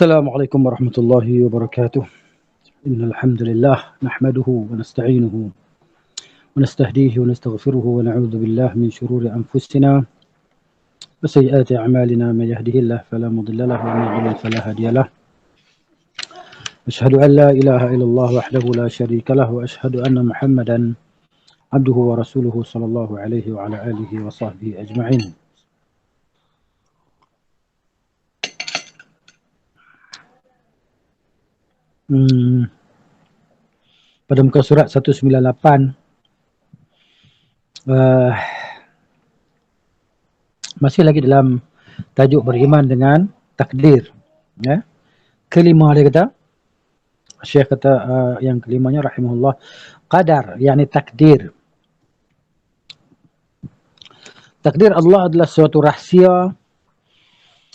السلام عليكم ورحمة الله وبركاته. إن الحمد لله نحمده ونستعينه ونستهديه ونستغفره ونعوذ بالله من شرور أنفسنا وسيئات أعمالنا. من يهده الله فلا مضل له ومن يضلل فلا هادي له. أشهد أن لا إله إلا الله وحده لا شريك له وأشهد أن محمدا عبده ورسوله صلى الله عليه وعلى آله وصحبه أجمعين. Pada muka surat 198 masih lagi dalam tajuk beriman dengan takdir. Ya. Kelima dia kata, Syekh kata yang kelimanya rahimahullah, qadar, yakni takdir. Takdir Allah adalah suatu rahsia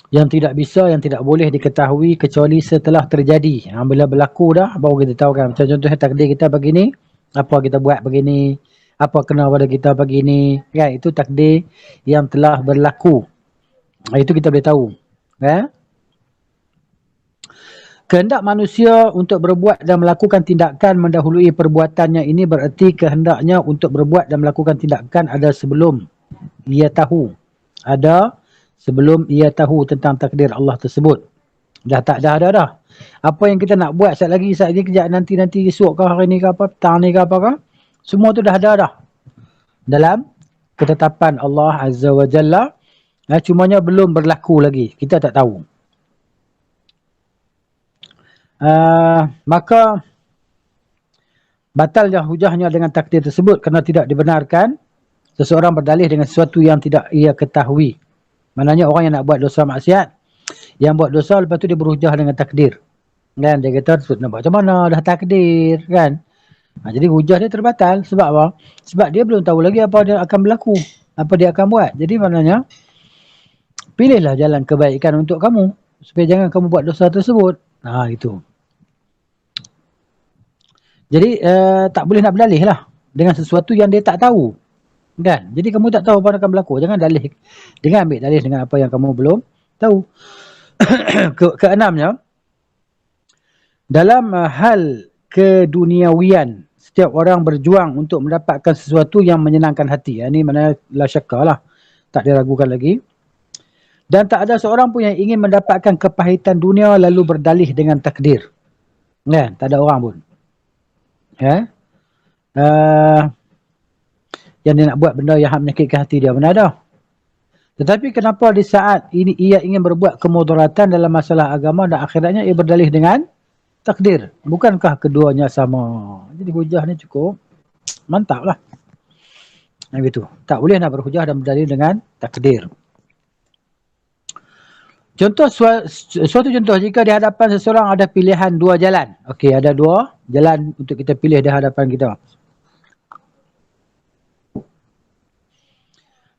yang tidak bisa, yang tidak boleh diketahui kecuali setelah terjadi. Bila berlaku dah, baru kita tahu kan. Macam contohnya takdir kita begini, apa kita buat begini, apa kena pada kita begini. Kan? Itu takdir yang telah berlaku. Itu kita boleh tahu. Ya? Kehendak manusia untuk berbuat dan melakukan tindakan mendahului perbuatannya ini bererti kehendaknya untuk berbuat dan melakukan tindakan ada sebelum ia tahu. Ada sebelum ia tahu tentang takdir Allah tersebut. Dah tak dah. Apa yang kita nak buat saat lagi kejap nanti esok ke hari ni ke apa, petang ni ke apa ke. Semua tu dah ada dah. Dalam ketetapan Allah Azza wa Jalla. Cumanya belum berlaku lagi. Kita tak tahu. Maka batal hujahnya dengan takdir tersebut kerana tidak dibenarkan seseorang berdalih dengan sesuatu yang tidak ia ketahui. Maknanya orang yang nak buat dosa maksiat, yang buat dosa lepas tu dia berhujah dengan takdir. Kan? Dia kata nak buat macam mana, dah takdir kan. Jadi hujah dia terbatal. Sebab apa? Sebab dia belum tahu lagi apa dia akan berlaku, apa dia akan buat. Jadi maknanya pilihlah jalan kebaikan untuk kamu supaya jangan kamu buat dosa tersebut. Itu. Jadi tak boleh nak berdalih lah dengan sesuatu yang dia tak tahu. Kan? Jadi kamu tak tahu apa akan berlaku. Jangan dalih. Jangan ambil dalih dengan apa yang kamu belum tahu. Keenamnya, dalam hal keduniawian, setiap orang berjuang untuk mendapatkan sesuatu yang menyenangkan hati. Ini mana la syakka lah. Tak diragukan lagi. Dan tak ada seorang pun yang ingin mendapatkan kepahitan dunia lalu berdalih dengan takdir. Kan? Tak ada orang pun. Yang dia nak buat benda yang menyakitkan hati dia, mana ada. Tetapi kenapa di saat ini ia ingin berbuat kemudaratan dalam masalah agama dan akhiratnya ia berdalih dengan takdir? Bukankah keduanya sama? Jadi hujah ni cukup mantap lah. Begitu. Tak boleh nak berhujah dan berdalih dengan takdir. Contoh, suatu contoh, jika di hadapan seseorang ada pilihan dua jalan. Okey, ada dua jalan untuk kita pilih di hadapan kita.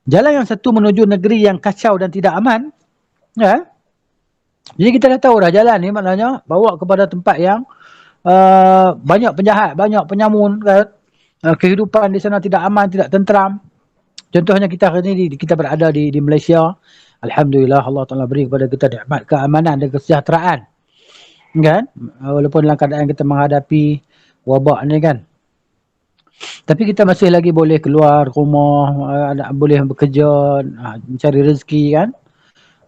Jalan yang satu menuju negeri yang kacau dan tidak aman. Ya. Jadi kita dah tahu dah jalan ni maknanya bawa kepada tempat yang banyak penjahat, banyak penyamun. Kan? Kehidupan di sana tidak aman, tidak tenteram. Contohnya kita hari ni kita berada di Malaysia. Alhamdulillah Allah Ta'ala beri kepada kita nikmat keamanan dan kesejahteraan. Kan? Walaupun dalam keadaan kita menghadapi wabak ni kan. Tapi kita masih lagi boleh keluar rumah, boleh bekerja, mencari rezeki kan.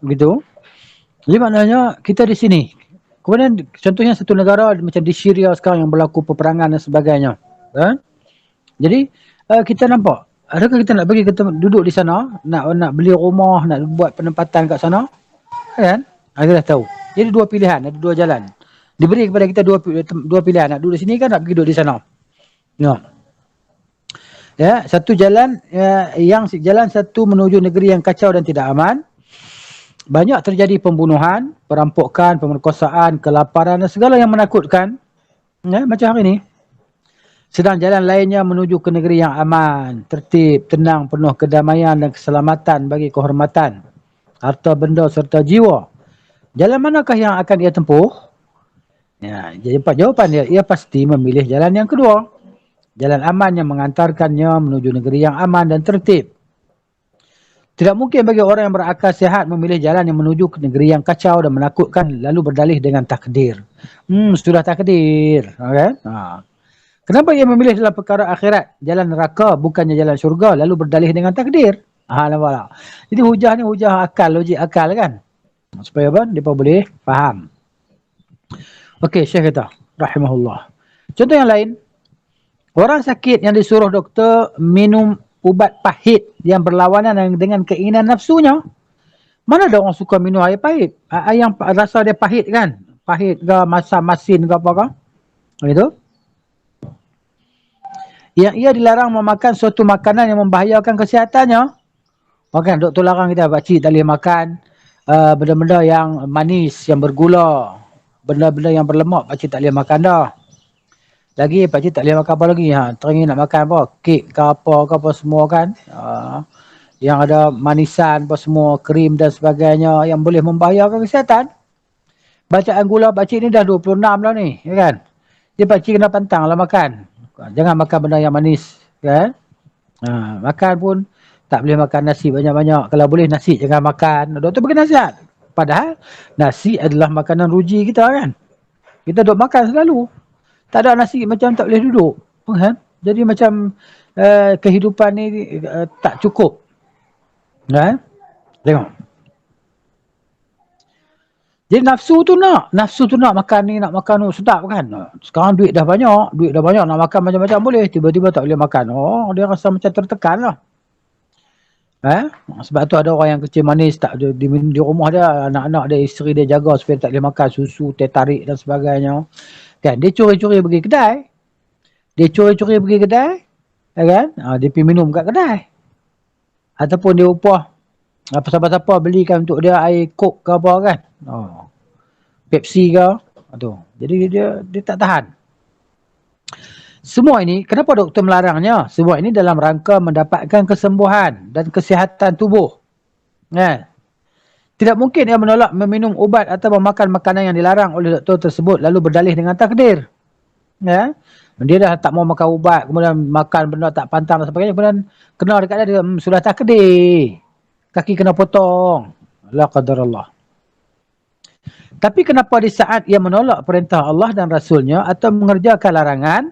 Begitu. Jadi maknanya kita di sini. Kemudian contohnya satu negara macam di Syria sekarang yang berlaku peperangan dan sebagainya. Kan? Jadi kita nampak. Adakah kita nak pergi kita duduk di sana, nak beli rumah, nak buat penempatan kat sana? Kan? Kita dah tahu. Jadi dua pilihan, ada dua jalan. Diberi kepada kita dua pilihan, nak duduk di sini kan nak pergi duduk di sana. Ya, satu jalan yang jalan satu menuju negeri yang kacau dan tidak aman. Banyak terjadi pembunuhan, perampokan, pemerkosaan, kelaparan dan segala yang menakutkan. Ya, macam hari ini. Sedang jalan lainnya menuju ke negeri yang aman, tertib, tenang, penuh kedamaian dan keselamatan bagi kehormatan, harta benda serta jiwa. Jalan manakah yang akan ia tempuh? Ya, jadi jawapan dia, ia pasti memilih jalan yang kedua. Jalan aman yang mengantarkannya menuju negeri yang aman dan tertib. Tidak mungkin bagi orang yang berakal sihat memilih jalan yang menuju ke negeri yang kacau dan menakutkan lalu berdalih dengan takdir. Sudah takdir. Okay? Kenapa ia memilih dalam perkara akhirat jalan neraka bukannya jalan syurga lalu berdalih dengan takdir? Nampak tak? Jadi hujah ni hujah akal, logik akal kan? Supaya apa? Mereka boleh faham. Okey, Syekh kata, rahimahullah. Contoh yang lain, orang sakit yang disuruh doktor minum ubat pahit yang berlawanan dengan keinginan nafsunya. Mana ada orang suka minum air pahit? Air yang rasa dia pahit kan? Pahit ke, masin ke apa ke? Itu. Yang ia dilarang memakan suatu makanan yang membahayakan kesihatannya. Makan, doktor larang kita, pakcik tak boleh makan benda-benda yang manis, yang bergula. Benda-benda yang berlemak, pakcik tak boleh makan dah. Lagi pakcik tak boleh makan apa lagi? Teringin nak makan apa? Kek ke apa semua kan? Yang ada manisan apa semua, krim dan sebagainya yang boleh membahayakan kesihatan. Bacaan gula pakcik ni dah 26 lah ni, ya kan? Dia pakcik kena pantang lah makan. Jangan makan benda yang manis, kan? Makan pun tak boleh makan nasi banyak-banyak. Kalau boleh nasi jangan makan. Doktor bagi nasihat. Padahal nasi adalah makanan ruji kita kan? Kita duk makan selalu. Tak ada nasi macam tak boleh duduk. Kan? Jadi macam kehidupan ni tak cukup. Kan? Tengok. Jadi nafsu tu nak makan ni, nak makan tu sedap kan. Sekarang duit dah banyak nak makan macam-macam boleh. Tiba-tiba tak boleh makan. Dia rasa macam tertekan lah. Sebab tu ada orang yang kecil manis tak di rumah dia, anak-anak dia, isteri dia jaga supaya tak boleh makan susu, teh tarik dan sebagainya. Kan dia curi-curi pergi kedai. Ya kan? Dia pergi minum kat kedai. Ataupun dia upah siapa-siapa belikan untuk dia air Coke ke apa kan. Pepsi ke. Jadi dia tak tahan. Semua ini, kenapa doktor melarangnya? Semua ini dalam rangka mendapatkan kesembuhan dan kesihatan tubuh. Tidak mungkin dia menolak meminum ubat atau memakan makanan yang dilarang oleh doktor tersebut lalu berdalih dengan takdir. Dia dah tak mau makan ubat, kemudian makan benda tak pantang dan sebagainya, kemudian kena dekat dia, sudah takdir. Kaki kena potong. La qadarallah. Tapi kenapa di saat ia menolak perintah Allah dan Rasulnya atau mengerjakan larangan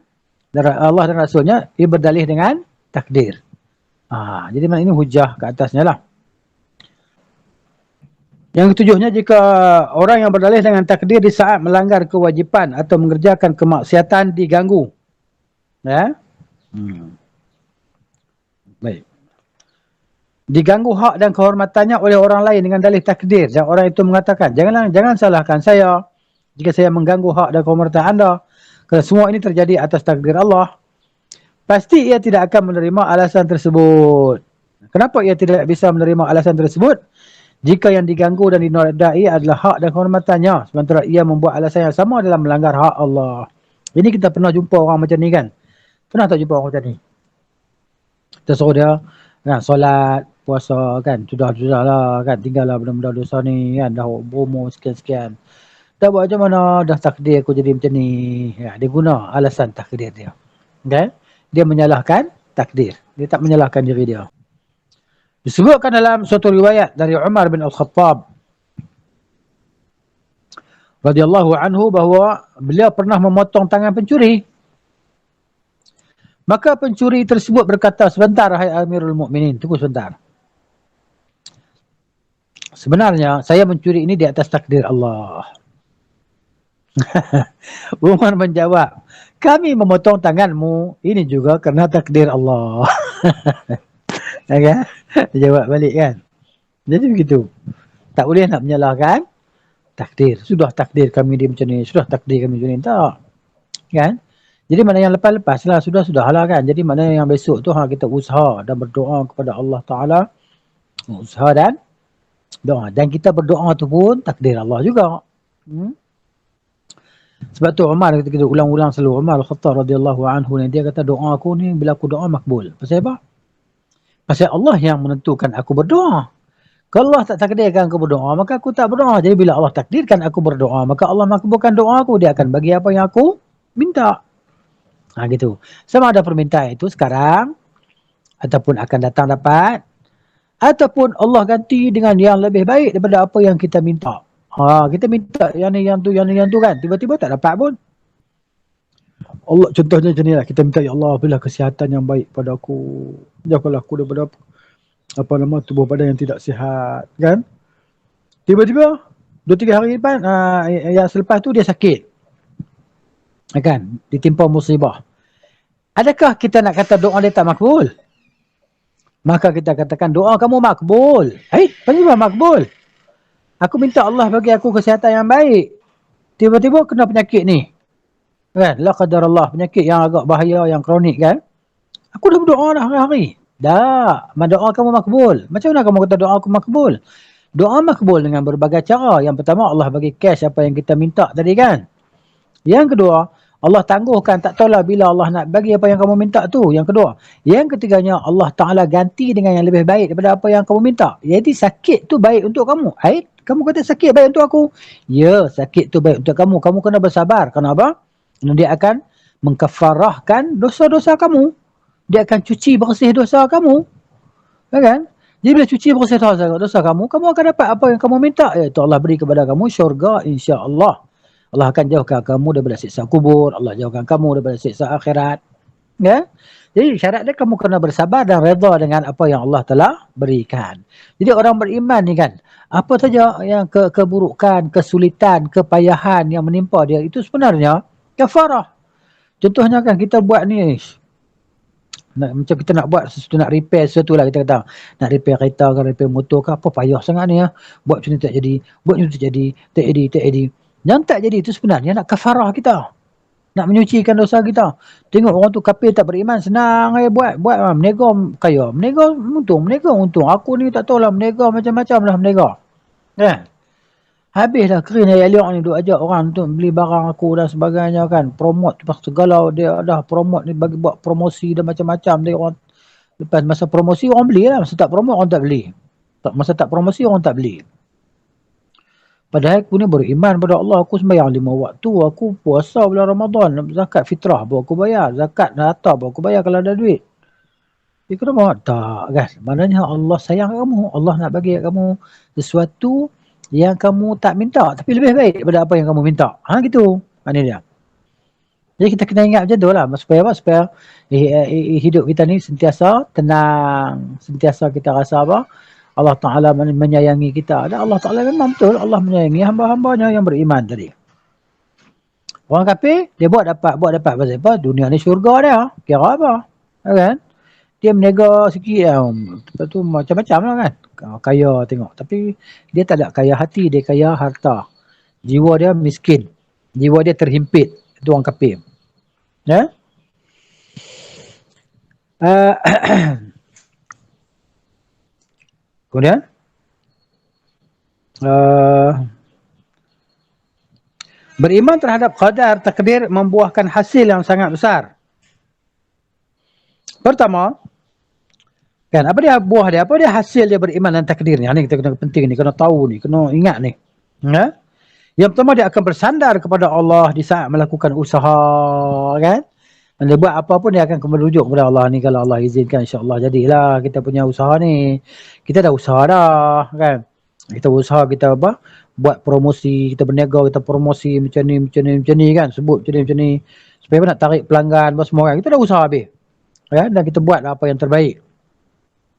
Allah dan Rasulnya, ia berdalih dengan takdir. Jadi ini hujah ke atasnya lah. Yang ketujuhnya, jika orang yang berdalih dengan takdir di saat melanggar kewajipan atau mengerjakan kemaksiatan diganggu. Baik. Diganggu hak dan kehormatannya oleh orang lain dengan dalih takdir. Dan orang itu mengatakan, jangan salahkan saya jika saya mengganggu hak dan kehormatan anda. Kerana semua ini terjadi atas takdir Allah. Pasti ia tidak akan menerima alasan tersebut. Kenapa ia tidak bisa menerima alasan tersebut? Jika yang diganggu dan dinodai adalah hak dan kehormatannya, sementara ia membuat alasan yang sama dalam melanggar hak Allah. Ini kita pernah jumpa orang macam ni kan? Pernah tak jumpa orang macam ni? Kita suruh dia solat, puasa kan? Sudah lah kan? Tinggallah benda-benda dosa ni kan? Dah berumur sekian-sekian. Dah buat macam mana, dah takdir aku jadi macam ni. Dia guna alasan takdir dia. Okay? Dia menyalahkan takdir. Dia tak menyalahkan diri dia. Disebutkan dalam suatu riwayat dari Umar bin Al-Khattab radhiyallahu anhu bahawa beliau pernah memotong tangan pencuri. Maka pencuri tersebut berkata, sebentar hai Amirul Mukminin, tunggu sebentar. Sebenarnya saya mencuri ini di atas takdir Allah. Umar menjawab, kami memotong tanganmu ini juga kerana takdir Allah. Okay? Dia jawab balik kan. Jadi begitu. Tak boleh nak menyalahkan takdir. Sudah takdir kami dia macam ni. Sudah takdir kami macam ni. Tak. Kan? Jadi mana yang lepas-lepas lah. Sudah lah kan. Jadi mana yang besok tu kita usaha dan berdoa kepada Allah Ta'ala. Usaha dan doa. Dan kita berdoa tu pun takdir Allah juga. Sebab tu Umar kita ulang-ulang selalu. Umar Al-Khattab radhiyallahu anhu ni, dia kata doa aku ni bila aku doa makbul. Pasal apa? Pasal Allah yang menentukan aku berdoa. Kalau Allah tak takdirkan aku berdoa, maka aku tak berdoa. Jadi bila Allah takdirkan aku berdoa, maka Allah makbulkan doa aku. Dia akan bagi apa yang aku minta. Gitu. Sama ada permintaan itu sekarang ataupun akan datang dapat. ataupun Allah ganti dengan yang lebih baik daripada apa yang kita minta. Kita minta yang ni, yang tu, yang ni, yang tu kan. Tiba-tiba tak dapat pun. Allah contohnya macam ni lah. Kita minta, ya Allah, berilah kesihatan yang baik pada aku. Jauhkanlah aku daripada tubuh badan yang tidak sihat. Kan? Tiba-tiba, 2-3 hari depan, yang selepas tu dia sakit. Kan? Ditimpa musibah. Adakah kita nak kata doa dia tak makbul? Maka kita katakan doa kamu makbul. Kenapa makbul? Aku minta Allah bagi aku kesihatan yang baik. Tiba-tiba kena penyakit ni. Kan? La qadarallah, penyakit yang agak bahaya, yang kronik kan. Aku dah berdoa dah hari-hari. Dah, doa kamu makbul. Macam mana kamu kata doa aku makbul? Doa makbul dengan berbagai cara. Yang pertama, Allah bagi cash apa yang kita minta tadi kan. Yang kedua, Allah tangguhkan, tak tahulah bila Allah nak bagi apa yang kamu minta tu. Yang kedua. Yang ketiganya, Allah Ta'ala ganti dengan yang lebih baik daripada apa yang kamu minta. Jadi sakit tu baik untuk kamu. Kamu kata sakit baik untuk aku? Ya, sakit tu baik untuk kamu. Kamu kena bersabar. Kenapa? Kerana dia akan mengkafarahkan dosa-dosa kamu. Dia akan cuci bersih dosa kamu. Kan? Jadi bila cuci bersih dosa kamu, kamu akan dapat apa yang kamu minta. Iaitu Allah beri kepada kamu syurga insya-Allah. Allah akan jauhkan kamu daripada siksa kubur. Allah jauhkan kamu daripada siksa akhirat. Ya? Jadi syarat dia kamu kena bersabar dan redha dengan apa yang Allah telah berikan. Jadi orang beriman ni kan, apa saja yang keburukan, kesulitan, kepayahan yang menimpa dia, itu sebenarnya kafarah. Contohnya kan kita buat ni, macam kita nak buat sesuatu, nak repair sesuatu lah, kita kata nak repair kereta ke, repair motor ke, apa payah sangat ni ya. Buat macam ni tak jadi, buat macam ni tak jadi. Yang tak jadi itu sebenarnya nak kafarah kita. Nak menyucikan dosa kita. Tengok orang tu kafir tak beriman, senang aja buat menega kaya, menega untung. Aku ni tak tahulah menega macam-macam lah menega. Kan? Habis dah kering elok ni duk ajak orang untuk beli barang aku dan sebagainya kan. Promote segala, dia dah promote ni, bagi buat promosi dan macam-macam dia orang. Lepas masa promosi orang beli lah, masa tak promote orang tak beli. Masa tak promosi orang tak beli. Padahal aku ni beriman pada Allah, aku sembahyang 5 waktu, aku puasa bulan Ramadan, zakat fitrah baru aku bayar, zakat harta baru aku bayar kalau ada duit. Dia kenapa? Tak kan. Maknanya Allah sayang kamu, Allah nak bagi kamu sesuatu yang kamu tak minta tapi lebih baik daripada apa yang kamu minta. Gitu. Ini dia. Jadi kita kena ingat macam tu lah. Supaya apa? Supaya hidup kita ni sentiasa tenang. Sentiasa kita rasa apa? Allah Ta'ala menyayangi kita. Dan Allah Ta'ala memang betul. Allah menyayangi hamba-hambanya yang beriman tadi. Orang kafir, dia buat dapat pasal apa? Dunia ni syurga dia. Kira apa? Kan? Dia menega sikit. Lepas tu macam-macam lah kan. Kaya tengok. Tapi dia tak ada kaya hati. Dia kaya harta. Jiwa dia miskin. Jiwa dia terhimpit. Itu orang kafir. Ya? Kemudian beriman terhadap qadar takdir membuahkan hasil yang sangat besar. Pertama, kan apa dia buah dia? Apa dia hasil dia beriman dan takdir ni? Ini kita kena penting ni, kena tahu ni, kena ingat ni. Ya? Yang pertama dia akan bersandar kepada Allah di saat melakukan usaha, kan? Dan dia buat apa pun dia akan merujuk kepada Allah ni, kalau Allah izinkan insya-Allah jadilah kita punya usaha ni. Kita dah usaha dah kan. Kita usaha, kita apa? Buat promosi, kita berniaga, kita promosi macam ni kan. Sebut macam ni. Supaya nak tarik pelanggan semua kan. Kita dah usaha habis. Kan? Dan kita buat apa yang terbaik.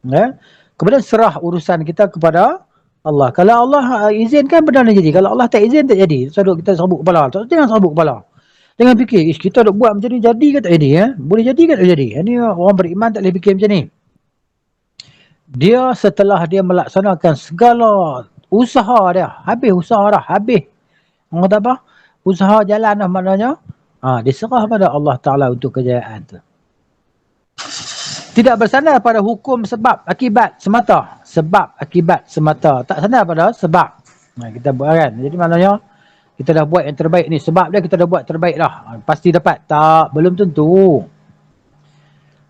Ya? Kemudian serah urusan kita kepada Allah. Kalau Allah izinkan benda ni jadi. Kalau Allah tak izin tak jadi. So kita sabuk kepala. Jangan sabuk kepala. Jangan fikir, kita nak buat macam ni jadi ke tak jadi? Boleh jadi ke tak jadi? Ini orang beriman tak boleh fikir macam ni. Dia setelah dia melaksanakan segala usaha dia, habis usaha dah, habis. Orang kata apa? Usaha jalan dah maknanya. Diserah pada Allah Ta'ala untuk kejayaan tu. Tidak bersandar pada hukum sebab akibat semata. Sebab akibat semata. Tak sandar pada sebab. Kita buat kan. Jadi maknanya kita dah buat yang terbaik ni. Sebab dia kita dah buat terbaik dah. Pasti dapat. Tak, belum tentu.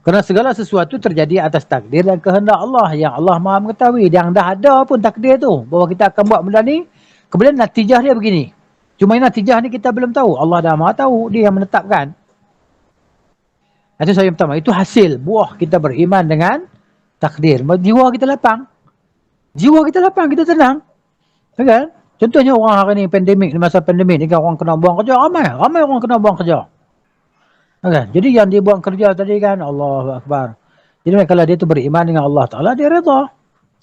Kerana segala sesuatu terjadi atas takdir dan kehendak Allah. Yang Allah Maha mengetahui. Yang dah ada pun takdir tu. Bahawa kita akan buat benda ni. Kemudian natijah dia begini. Cuma natijah ni kita belum tahu. Allah dah Maha tahu. Dia yang menetapkan. Itu saya pertama. Itu hasil buah kita beriman dengan takdir. Jiwa kita lapang. Jiwa kita lapang, kita tenang. Kan? Contohnya orang hari ni pandemik, masa pandemik ni kan orang kena buang kerja, ramai orang kena buang kerja. Kan? Jadi yang dia buang kerja tadi kan, Allahu Akbar. Jadi kalau dia tu beriman dengan Allah Ta'ala, dia reda.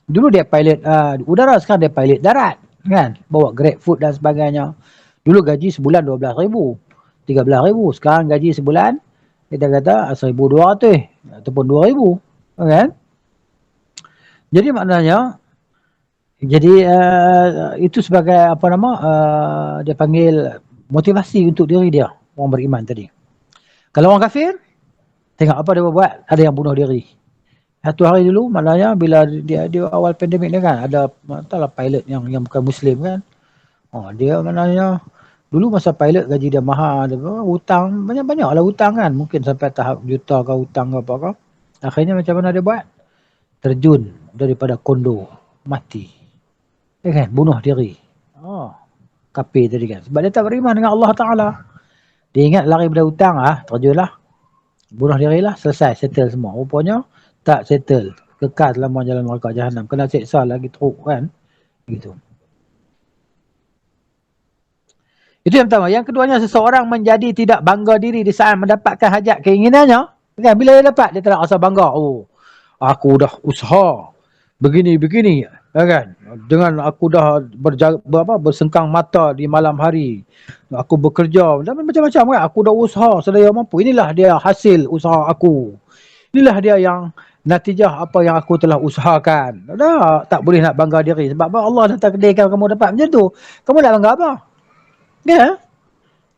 Dulu dia pilot udara, sekarang dia pilot darat. Kan? Bawa Grab Food dan sebagainya. Dulu gaji sebulan 12,000, 13,000. Sekarang gaji sebulan, kita kata 1,200 ataupun 2,000. Kan? Jadi maknanya, jadi itu sebagai apa nama, dia panggil motivasi untuk diri dia, orang beriman tadi. Kalau orang kafir, tengok apa dia buat, ada yang bunuh diri. Satu hari dulu, maknanya bila dia awal pandemik ni kan, ada entahlah pilot yang bukan Muslim kan. Dia maknanya, dulu masa pilot gaji dia mahal, dia hutang, banyak-banyak lah hutang kan. Mungkin sampai tahap juta ke hutang ke apa ke. Akhirnya macam mana dia buat? Terjun daripada kondo, mati. Kan, bunuh diri. Kafir tadi kan. Sebab dia tak beriman dengan Allah Ta'ala. Dia ingat lari pada hutang, terjunlah. Bunuh diri lah, selesai, settle semua. Rupanya, tak settle. Kekal selama jalan neraka Jahannam. Kena seksa lagi teruk kan. Gitu. Itu yang pertama. Yang keduanya, seseorang menjadi tidak bangga diri di saat mendapatkan hajat keinginannya. Kan, bila dia dapat, dia tak rasa bangga. Aku dah usaha. Begini. Kan? Dengan aku dah bersengkang mata di malam hari. Aku bekerja. Macam-macam kan. Aku dah usaha sedaya mampu. Inilah dia hasil usaha aku. Inilah dia yang natijah apa yang aku telah usahakan. Tak boleh nak bangga diri. Sebab Allah dah takdirkan kamu dapat macam tu. Kamu nak bangga apa?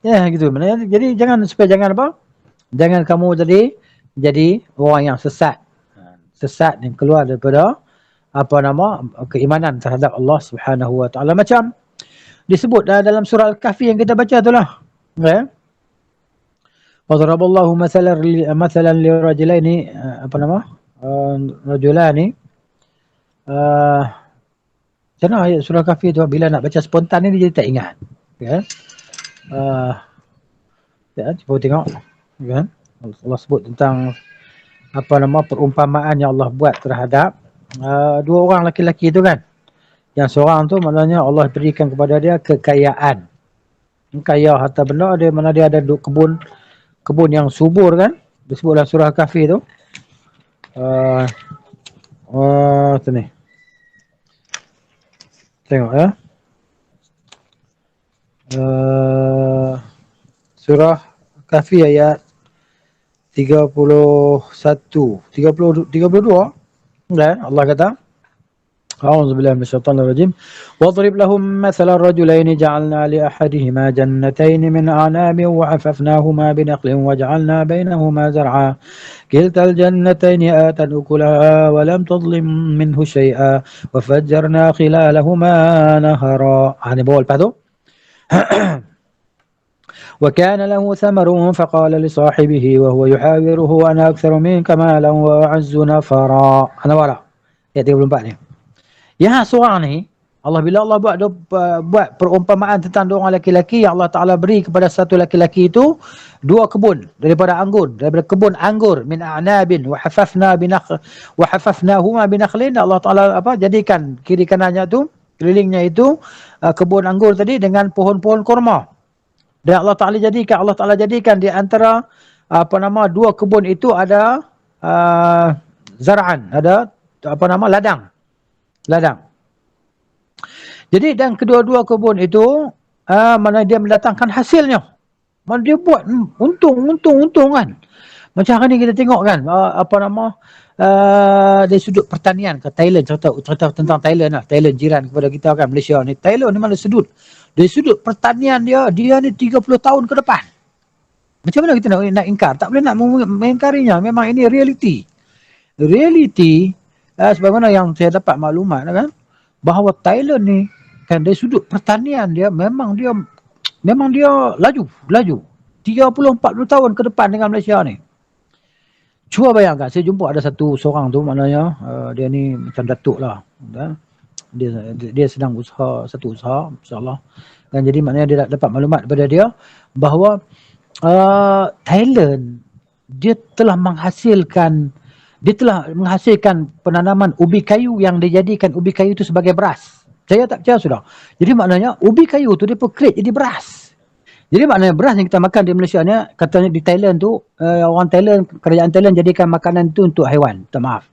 Ya gitu. Jadi supaya jangan apa? Jangan kamu jadi orang yang sesat. Sesat yang keluar daripada keimanan terhadap Allah Subhanahu Wa Taala. Macam disebut dalam surah Al-Kahfi yang kita baca itulah. Ya. Wadaraballahu mathalan lirajulaini rajulani macam mana ayat surah Kahfi tu bila nak baca spontan ni dia jadi tak ingat. Ya. Cuba tengok. Ya. Allah sebut tentang perumpamaan yang Allah buat terhadap dua orang lelaki tu kan. Yang seorang tu maknanya Allah berikan kepada dia kekayaan. Kaya harta benda, mana dia ada kebun yang subur kan. Disebut dalam surah Kahfi tu. Tu ni. Tengok ya. Surah Kahfi ayat 32. Dan Allah kata, أعوذ بالله من الشيطان الرجيم واضرب لهم مثل الرجلين جعلنا لأحدهما جنتين من أعناب وحففناهما بنخل وجعلنا بينهما زرعا كلتا الجنتين آتت أكلها ولم تظلم منه شيئا وفجرنا خلالهما نهرا. Ini bawa lepas tu. وكان له ثمر فقال لصاحبه وهو يحاوره أنا أكثر منك مالا وأعز نفرا. Ana wala. Ayat 34 ni. Yang seorang ni, bila Allah buat perumpamaan tentang dua orang lelaki yang Allah Ta'ala beri kepada satu lelaki itu dua kebun daripada kebun anggur min a'nabin wa hafafnahuma binakhlin. Allah Ta'ala jadikan kiri kanannya tu, kelilingnya itu kebun anggur tadi dengan pohon-pohon kurma. Dan Allah Ta'ala jadikan di antara dua kebun itu ada zar'an, ada ladang. Jadi dan kedua-dua kebun itu mana dia mendatangkan hasilnya. Mana dia buat untung kan. Macam hari ni kita tengok kan dari sudut pertanian ke Thailand, cerita tentang Thailand lah. Thailand jiran kepada kita kan, Malaysia ni. Thailand ni mana dari sudut pertanian dia ni 30 tahun ke depan. Macam mana kita nak ingkar? Tak boleh nak mengingkarinya. Memang ini realiti. Sebagaimana yang saya dapat maklumat kan, bahawa Thailand ni kan dari sudut pertanian dia memang dia laju 30-40 tahun ke depan dengan Malaysia ni. Cuba bayangkan, saya jumpa ada seorang tu maknanya dia ni macam datuk lah. Dia sedang satu usaha insya-Allah. Dan jadi maknanya dia dapat maklumat daripada dia bahawa Thailand dia telah menghasilkan dia telah menghasilkan penanaman ubi kayu yang dijadikan ubi kayu itu sebagai beras. Percaya tak percaya sudah. Jadi maknanya ubi kayu tu dia create jadi beras. Jadi maknanya beras yang kita makan di Malaysia ni, katanya di Thailand tu, orang Thailand, kerajaan Thailand jadikan makanan tu untuk haiwan. Tak maaf.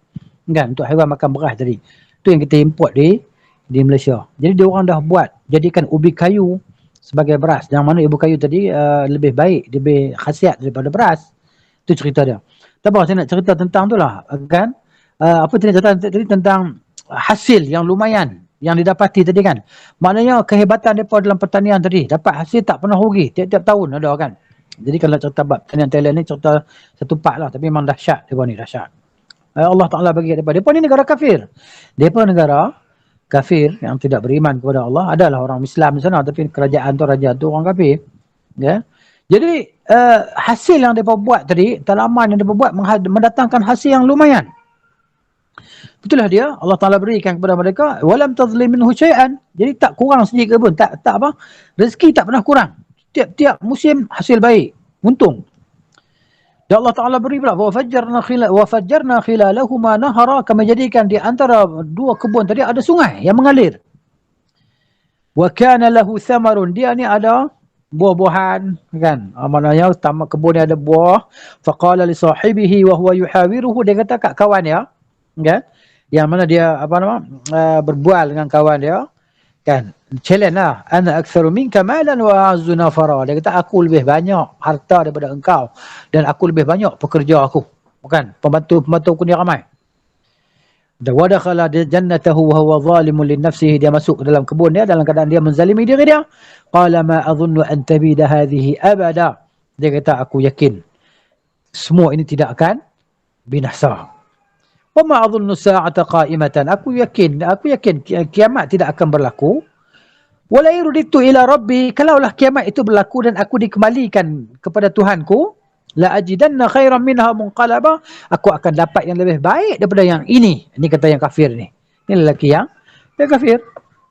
Kan, untuk haiwan makan beras tadi. Tu yang kita import di Malaysia. Jadi dia orang dah buat, jadikan ubi kayu sebagai beras. Yang mana ubi kayu tadi lebih baik, lebih khasiat daripada beras. Itu cerita dia. Tak apa, saya nak cerita tentang tu lah. Kan? Apa tadi cerita tadi tentang hasil yang lumayan yang didapati tadi kan. Maknanya kehebatan mereka dalam pertanian tadi. Dapat hasil tak pernah rugi. Tiap-tiap tahun ada kan. Jadi kalau cerita bab pertanian Thailand ni cerita satu part lah. Tapi memang dahsyat. Mereka ni dahsyat. Allah Ta'ala bagi mereka. Mereka ni negara kafir. Mereka negara kafir yang tidak beriman kepada Allah. Adalah orang Islam di sana. Tapi kerajaan tu, raja tu orang kafir. Ya. Jadi hasil yang mereka buat tadi, tanaman yang mereka buat mendatangkan hasil yang lumayan. Itulah dia Allah Taala berikan kepada mereka walam tazlim minhu syai'an. Jadi tak kurang sedikit pun, tak apa. Rezeki tak pernah kurang. Tiap-tiap musim hasil baik, untung. Dan Allah Taala beri pula wa fajjarna khilalahuma nahara, kami jadikan di antara dua kebun tadi ada sungai yang mengalir. Wa kana lahu thamarun, dia ni ada buah-buahan kan. Maknanya tamak kebun ni ada buah. Faqala li sahibihi wa huwa yuhawiruhu, dia kata kat kawan dia, kan? Yang mana dia berbual dengan kawan dia kan, challenge lah, ana aktsaru minka malan wa a'azzu nafara. Dia kata aku lebih banyak harta daripada engkau dan aku lebih banyak pekerja aku, bukan pembantu aku ni ramai. Wa dakhala jannatahu wa huwa zalimun li nafsihi, dia masuk ke dalam kebun dia dalam keadaan dia menzalimi diri dia. Qala ma adhunnu an tabida hadhihi abada, dia kata aku yakin semua ini tidak akan binasa. Wa ma adhunnu sa'ata qa'imatan, aku yakin kiamat tidak akan berlaku. Wala iruditu ila rabbi, kalaulah kiamat itu berlaku dan aku dikembalikan kepada Tuhanku, la ajidanna khairan minha munqalaba, aku akan dapat yang lebih baik daripada yang ini. Ini kata yang kafir ni. Ini lelaki yang kafir.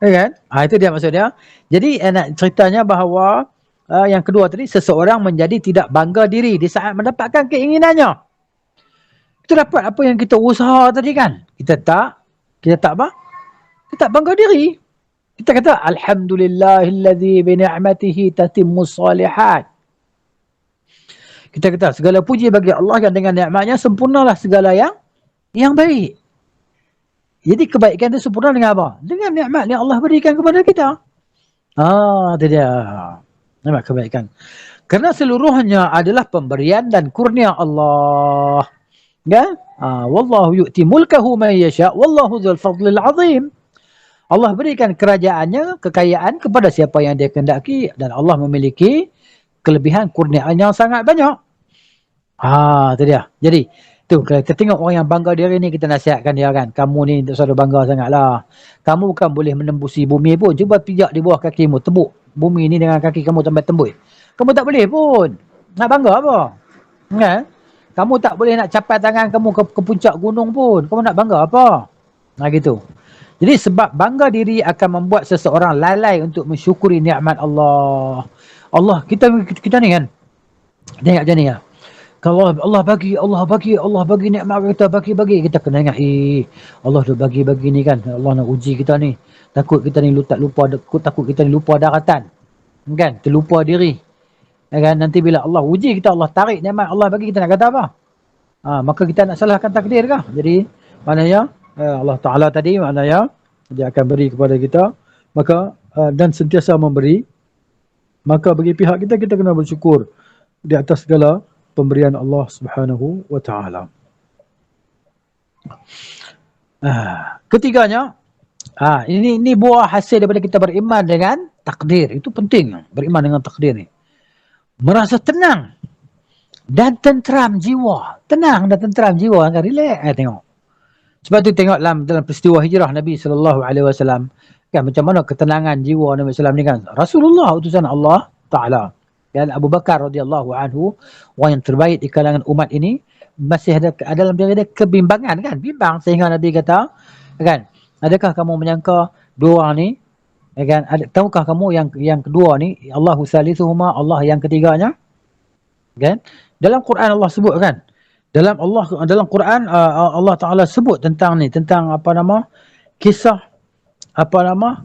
Ya kan? Itu dia maksudnya. Jadi nak ceritanya bahawa yang kedua tadi, seseorang menjadi tidak bangga diri di saat mendapatkan keinginannya. Kita dapat apa yang kita usaha tadi kan. Kita tak apa? Kita tak bangga diri. Kita kata alhamdulillahilladzi bi ni'matihi tatimmus shalihat. Kita kata segala puji bagi Allah yang dengan nikmatnya sempurnalah segala yang baik. Jadi kebaikan itu sempurna dengan apa? Dengan nikmat yang Allah berikan kepada kita. Itu dia. Nikmat kebaikan. Karena seluruhnya adalah pemberian dan kurnia Allah. Kan? Wallahu yu'ti mulkahu man yasha wallahu dzul fadlil azim. Allah berikan kerajaannya, kekayaan kepada siapa yang dia kehendaki, dan Allah memiliki kelebihan kurniaan yang sangat banyak. Itu dia. Jadi tu kita tengok orang yang bangga diri ni, kita nasihatkan dia kan, kamu ni tak usah bangga sangatlah. Kamu bukan boleh menembusi bumi pun. Cuba pijak di bawah kakimu, tebuk bumi ni dengan kaki kamu sampai tembus. Kamu tak boleh pun. Nak bangga apa? Kan? Kamu tak boleh nak capai tangan kamu ke puncak gunung pun. Kamu nak bangga apa? Gitu. Jadi sebab bangga diri akan membuat seseorang lalai untuk mensyukuri nikmat Allah. Allah kita ni kan. Tengok macam ni ya. Kalau Allah bagi nikmat kita, bagi kita kena ingat, Allah dah bagi ni kan. Allah nak uji kita ni. Takut kita ni takut kita ni lupa daratan. Kan? Terlupa diri. Ya kan? Nanti bila Allah uji kita, Allah tarik nikmat Allah bagi, kita nak kata apa? Maka kita nak salahkan takdir kah? Jadi maknanya Allah Ta'ala tadi maknanya dia akan beri kepada kita, maka dan sentiasa memberi, maka bagi pihak kita, kita kena bersyukur di atas segala pemberian Allah Subhanahu wa Ta'ala. Ketiganya, ini buah hasil daripada kita beriman dengan takdir. Itu penting, beriman dengan takdir ni. Merasa tenang dan tenteram jiwa. Tenang dan tenteram jiwa, kan, relax. Tengok. Sebab tu tengok dalam peristiwa hijrah Nabi SAW, kan, macam mana ketenangan jiwa Nabi SAW ni kan. Rasulullah utusan Allah Ta'ala. Dan Abu Bakar radhiyallahu anhu, orang yang terbaik di kalangan umat ini, masih ada dalam diri dia kebimbangan kan. Bimbang sehingga Nabi kata, kan, adakah kamu menyangka dua orang ni, kan, tahukah kamu yang kedua ni, Allahu salisuhuma, Allah yang ketiganya? Kan? Dalam Quran Allah sebut kan, Dalam Quran Allah Taala sebut tentang ni, tentang apa nama, kisah apa nama,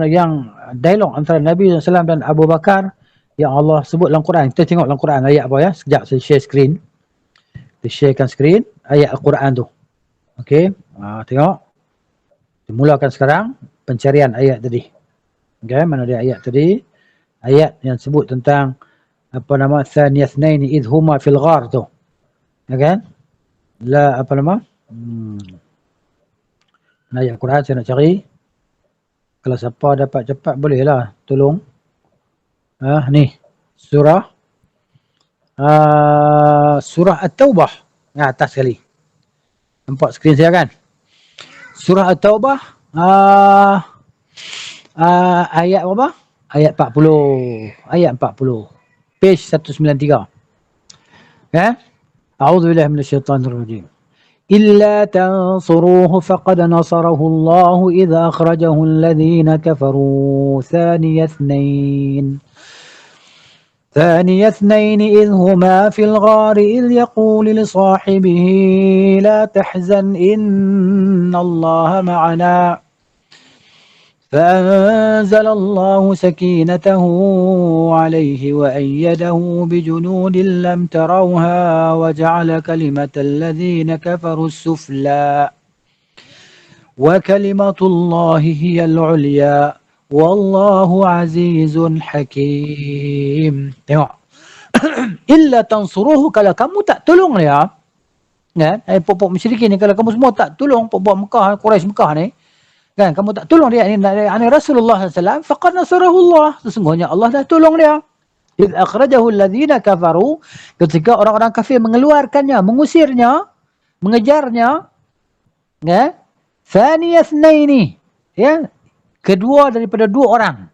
yang dialog antara Nabi SAW dan Abu Bakar yang Allah sebut dalam Quran. Kita tengok dalam Quran ayat apa ya. Sekejap saya share screen. Saya sharekan screen ayat Al-Quran tu. Okey, tengok. Dimulakan sekarang pencarian ayat tadi. Okey, mana dia ayat tadi? Ayat yang sebut tentang apa nama, thaniyatnaini idh huma fil ghar tu. Ya kan? La apa nama? Ayat Quran saya nak cari. Kalau siapa dapat cepat bolehlah tolong. Ni surah surah At-Taubah. Atas sekali. Nampak skrin saya kan? Surah At-Taubah ayat berapa? Ayat 40. Ayat 40. Page 193. Ya? A'udzubillahi minasyaitonir rajim. إلا تنصروه فقد نصره الله إذا أخرجه الذين كفروا ثاني اثنين إذ هما في الغار إذ يقول لصاحبه لا تحزن إن الله معنا فأنزل الله سكينته عليه وأيده بجنود لم تروها وجعل كلمة الذين كفروا السفلى وكلمة الله هي العليا والله عزيز حكيم. Tengok. Illa tansuruhu, kalau kamu tak tolong dia, kan? Pokok musyrikin ni, kalau kamu semua tak tolong pokok Mekah, Quraisy Mekah ni, kan, kamu tak tolong dia, ini Rasulullah SAW, faqad nasarahullah, sesungguhnya Allah dah tolong dia. Idh akhrajahu alladhina kafaru, ketika orang-orang kafir mengeluarkannya, mengusirnya, mengejarnya, ya, thaniyasnaini, ya, kedua daripada dua orang,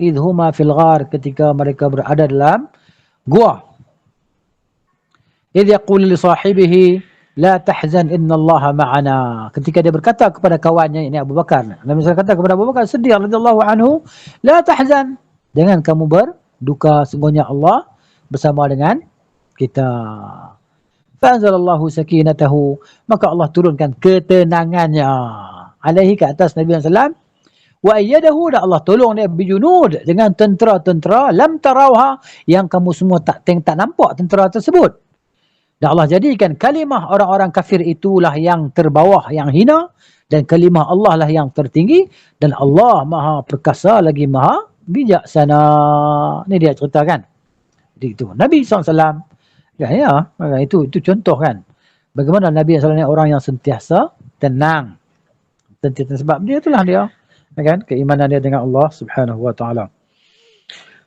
idhuma fil ghar, ketika mereka berada dalam gua. Idh yaqulu li sahibihi la tahzan innallaha ma'ana, ketika dia berkata kepada kawannya, ini Abu Bakar. Nabi SAW kata kepada Abu Bakar Siddiq radhiyallahu anhu, la tahzan, jangan kamu berduka, sungguhnya Allah bersama dengan kita. Fa'anzalallahu sakinatahu, maka Allah turunkan ketenangannya alaihi, ke atas Nabi SAW. Wa ayyadahu, dan Allah tolong dia bijunud, dengan tentera-tentera lam tarauha, yang kamu semua tak nampak tentera tersebut. Dan Allah jadikan kalimah orang-orang kafir itulah yang terbawah, yang hina, dan kalimah Allah lah yang tertinggi, dan Allah maha perkasa lagi maha bijaksana. Ini dia ceritakan. Jadi itu Nabi SAW. Ya, itu contoh kan. Bagaimana Nabi SAW ni orang yang sentiasa tenang. Sebab dia itulah dia. Kan? Keimanan dia dengan Allah Subhanahu Wa Taala.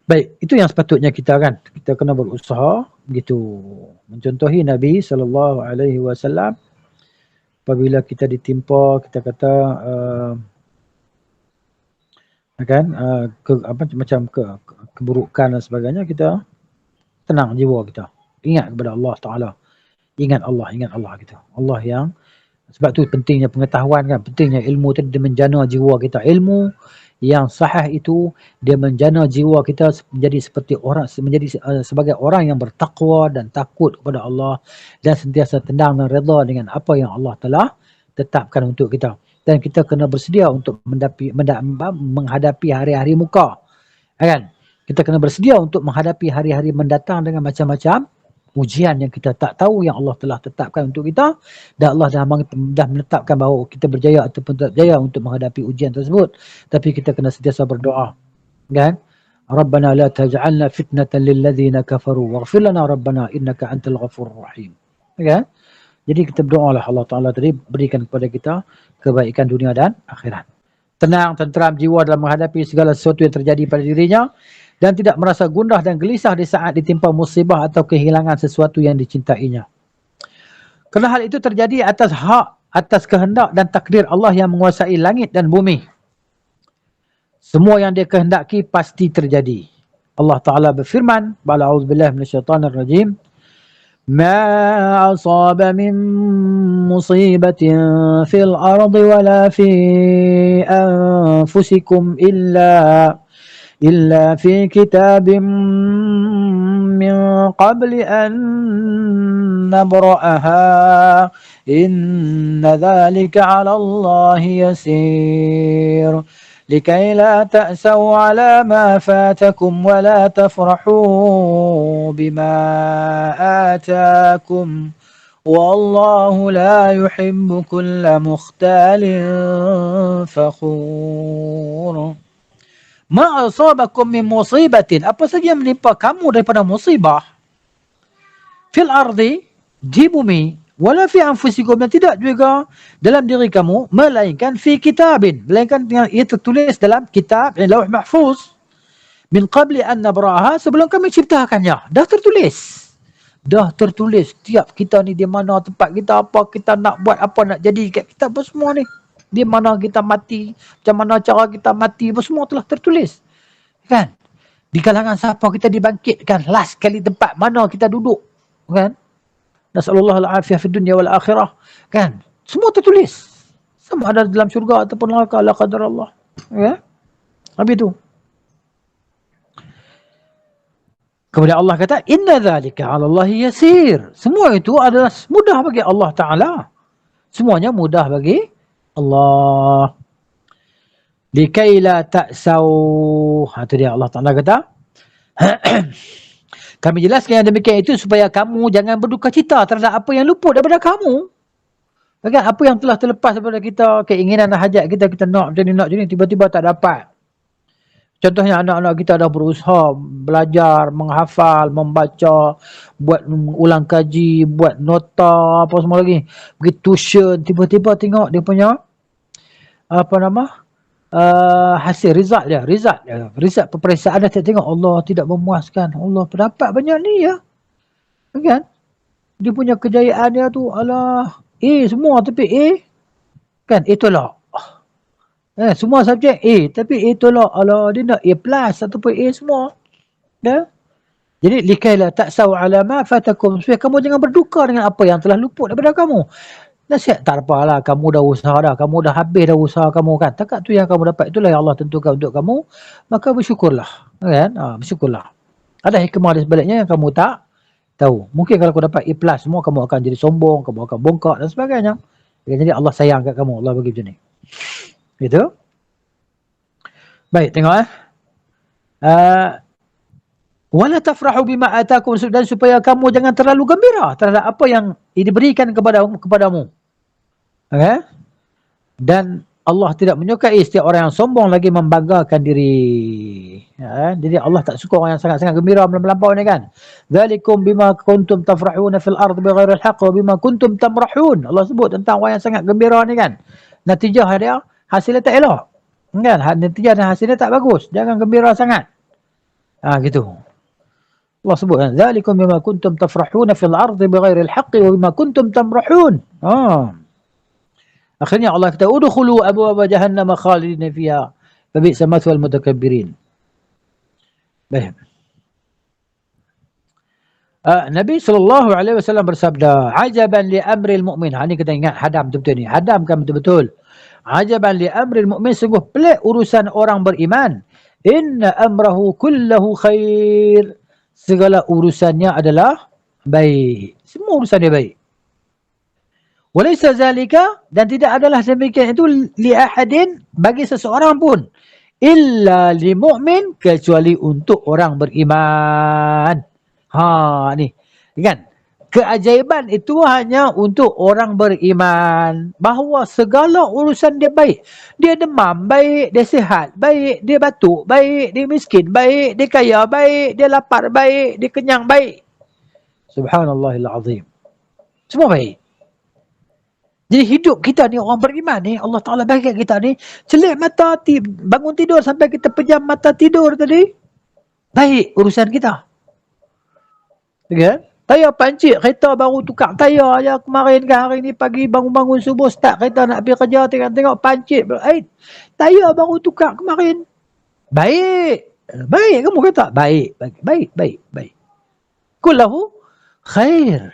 Baik, itu yang sepatutnya kita kan. Kita kena berusaha begitu mencontohi Nabi sallallahu alaihi wasallam. Apabila kita ditimpa, kita kata keburukan dan sebagainya, kita tenang jiwa kita. Ingat kepada Allah Taala. Ingat Allah gitu. Allah yang, sebab tu pentingnya pengetahuan kan, pentingnya ilmu tu, dia menjana jiwa kita. Ilmu yang sahih itu dia menjana jiwa kita menjadi seperti orang, menjadi sebagai orang yang bertakwa dan takut kepada Allah, dan sentiasa tenang dan redha dengan apa yang Allah telah tetapkan untuk kita. Dan kita kena bersedia untuk menghadapi hari-hari muka, kan? Kita kena bersedia untuk menghadapi hari-hari mendatang dengan macam-macam ujian yang kita tak tahu, yang Allah telah tetapkan untuk kita, dan Allah dah menetapkan bahawa kita berjaya ataupun tak berjaya untuk menghadapi ujian tersebut. Tapi kita kena sentiasa berdoa, kan? Rabbana la taj'alna fitnatan lil ladzina kafaru waghfir lana rabbana innaka antal ghafurur rahim. Kan? Jadi kita berdoalah Allah Taala tadi berikan kepada kita kebaikan dunia dan akhirat. Tenang, tenteram jiwa dalam menghadapi segala sesuatu yang terjadi pada dirinya, dan tidak merasa gundah dan gelisah di saat ditimpa musibah atau kehilangan sesuatu yang dicintainya. Kerana hal itu terjadi atas kehendak dan takdir Allah yang menguasai langit dan bumi. Semua yang dia kehendaki pasti terjadi. Allah Ta'ala berfirman, A'udzubillahi minasyaitonirrajim, Ma asaba min musibatin fil ardi wala fi anfusikum illa fi kitabim من قبل أن نبرأها إن ذلك على الله يسير لكي لا تأسوا على ما فاتكم ولا تفرحوا بما آتاكم والله لا يحب كل مختال فخور. Ma asabakum min musibatin, apa saja yang menimpa kamu daripada musibah, fil ardi, di bumi, wala fi anfusikum, dan tidak juga dalam diri kamu, melainkan fi kitabin, melainkan ia tertulis dalam kitab lauh mahfuz, min qabli an nabraha, sebelum kami ciptakannya, dah tertulis. Dah tertulis tiap kita ni di mana tempat kita, apa kita nak buat, apa nak jadi kat kita, apa semua ni. Di mana kita mati, macam mana cara kita mati, semua telah tertulis. Kan? Di kalangan siapa kita dibangkitkan, last kali tempat mana kita duduk. Kan? Nasallallahu al-afiyah fi dunya wal akhirah. Kan? Semua tertulis. Sama ada dalam syurga ataupun neraka, la qadar Allah. Ya? Habis tu. Kemudian Allah kata, inna dhalika 'ala Allah yasir. Semua itu adalah mudah bagi Allah Ta'ala. Semuanya mudah bagi Allah. Likai la ta'sau. Itu dia Allah Ta'ala kata. Kami jelaskan yang demikian itu supaya kamu jangan berduka cita terhadap apa yang luput daripada kamu. Kan? Apa yang telah terlepas daripada kita, keinginan dan hajat kita, kita nak macam ni, tiba-tiba tak dapat. Contohnya anak-anak kita dah berusaha belajar, menghafal, membaca, buat ulang kaji, buat nota, apa semua lagi. Pergi tuition, tiba-tiba tengok dia punya hasil result dia. Result peperiksaan dia, tengok Allah tidak memuaskan. Allah pendapat banyak ni ya. Kan? Dia punya kejayaan dia tu, alah, A semua tapi A. Kan? Itulah. Semua subjek A, tapi A tolak. Alah, dia nak A plus ataupun A semua. Ya? Jadi, likailah ta'sau ala ma fatakum. Supaya kamu jangan berduka dengan apa yang telah luput daripada kamu. Nasihat, tak apalah, kamu dah usaha dah. Kamu dah habis dah usaha kamu kan. Takat tu yang kamu dapat, itulah yang Allah tentukan untuk kamu. Maka bersyukurlah. Kan? Bersyukurlah. Ada hikmah di sebaliknya yang kamu tak tahu. Mungkin kalau kau dapat A plus semua, kamu akan jadi sombong, kamu akan bongkak dan sebagainya. Jadi Allah sayang kat kamu. Allah bagi macam ni. Gitu. Baik, tengok wala tafrahu bima atakum, dan supaya kamu jangan terlalu gembira terhadap apa yang diberikan kepadamu. Okay? Dan Allah tidak menyukai setiap orang yang sombong lagi membanggakan diri. Jadi Allah tak suka orang yang sangat-sangat gembira melampau ni kan. Dzalikum bima kuntum tafrahuna fil ardi bighairi al-haqq wa bima kuntum tamrahun. Allah sebut tentang orang yang sangat gembira ni kan. Natijah dia hasilnya tak elok. Kan? Natijah dan hasilnya tak bagus. Jangan gembira sangat. Gitu. Allah sebut kan. Dzalikum bima kuntum tafrahuna fil ardi bighairi al-haqq wa bima kuntum tamrahun. Akhirnya Allah kata, udkhulu abwaaba jahannam khalidina fiha fa bi'sa mathwal mutakabbirin. Baik. Nabi SAW bersabda, ajaban li amril mu'min. Ini kita ingat hadam betul-betul ni. Hadam kan betul-betul. Ajaban li amril mu'min, sungguh pelik urusan orang beriman. Inna amrahu kullahu khair. Segala urusannya adalah baik. Semua urusan dia baik. Walaysa zalika, dan tidak adalah demikian itu li ahadin, bagi seseorang pun, illa li mu'min, kecuali untuk orang beriman. Ni kan, keajaiban itu hanya untuk orang beriman, bahawa segala urusan dia baik. Dia demam baik, dia sihat baik, dia batuk baik, dia miskin baik, dia kaya baik, dia lapar baik, dia kenyang baik. Subhanallahil azim. Semua baik. Jadi hidup kita ni, orang beriman ni, Allah Ta'ala bagi kita ni, celik mata, bangun tidur sampai kita pejam mata tidur tadi, baik urusan kita. Okay? Tayar pancit, kereta baru tukar tayar je kemarin kan, hari ni pagi bangun-bangun subuh start kereta nak pergi kerja, tengok-tengok pancit, tayar baru tukar kemarin. Baik. Baik kamu kata? Baik. Kullahu khair.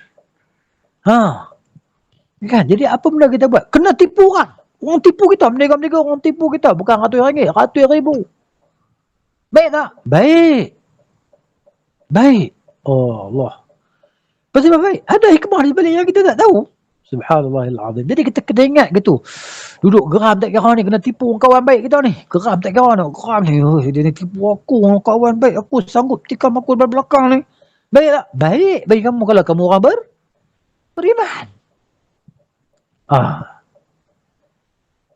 Kan? Jadi apa benda kita buat? Kena tipu orang. Orang tipu kita. Menega-menega orang tipu kita. Bukan RM100, RM100,000. Baik tak? Baik. Oh Allah. Pasal baik, ada hikmah di balik yang kita tak tahu. Subhanallahil azim. Jadi kita kena ingat gitu. Duduk geram tak kira ni, kena tipu kawan baik kita ni. Geram tak kira ni, geram ni. Oh, dia ni tipu aku, kawan baik aku sanggup tikam aku dari belakang ni. Baik tak? Baik bagi kamu kalau kamu orang beriman.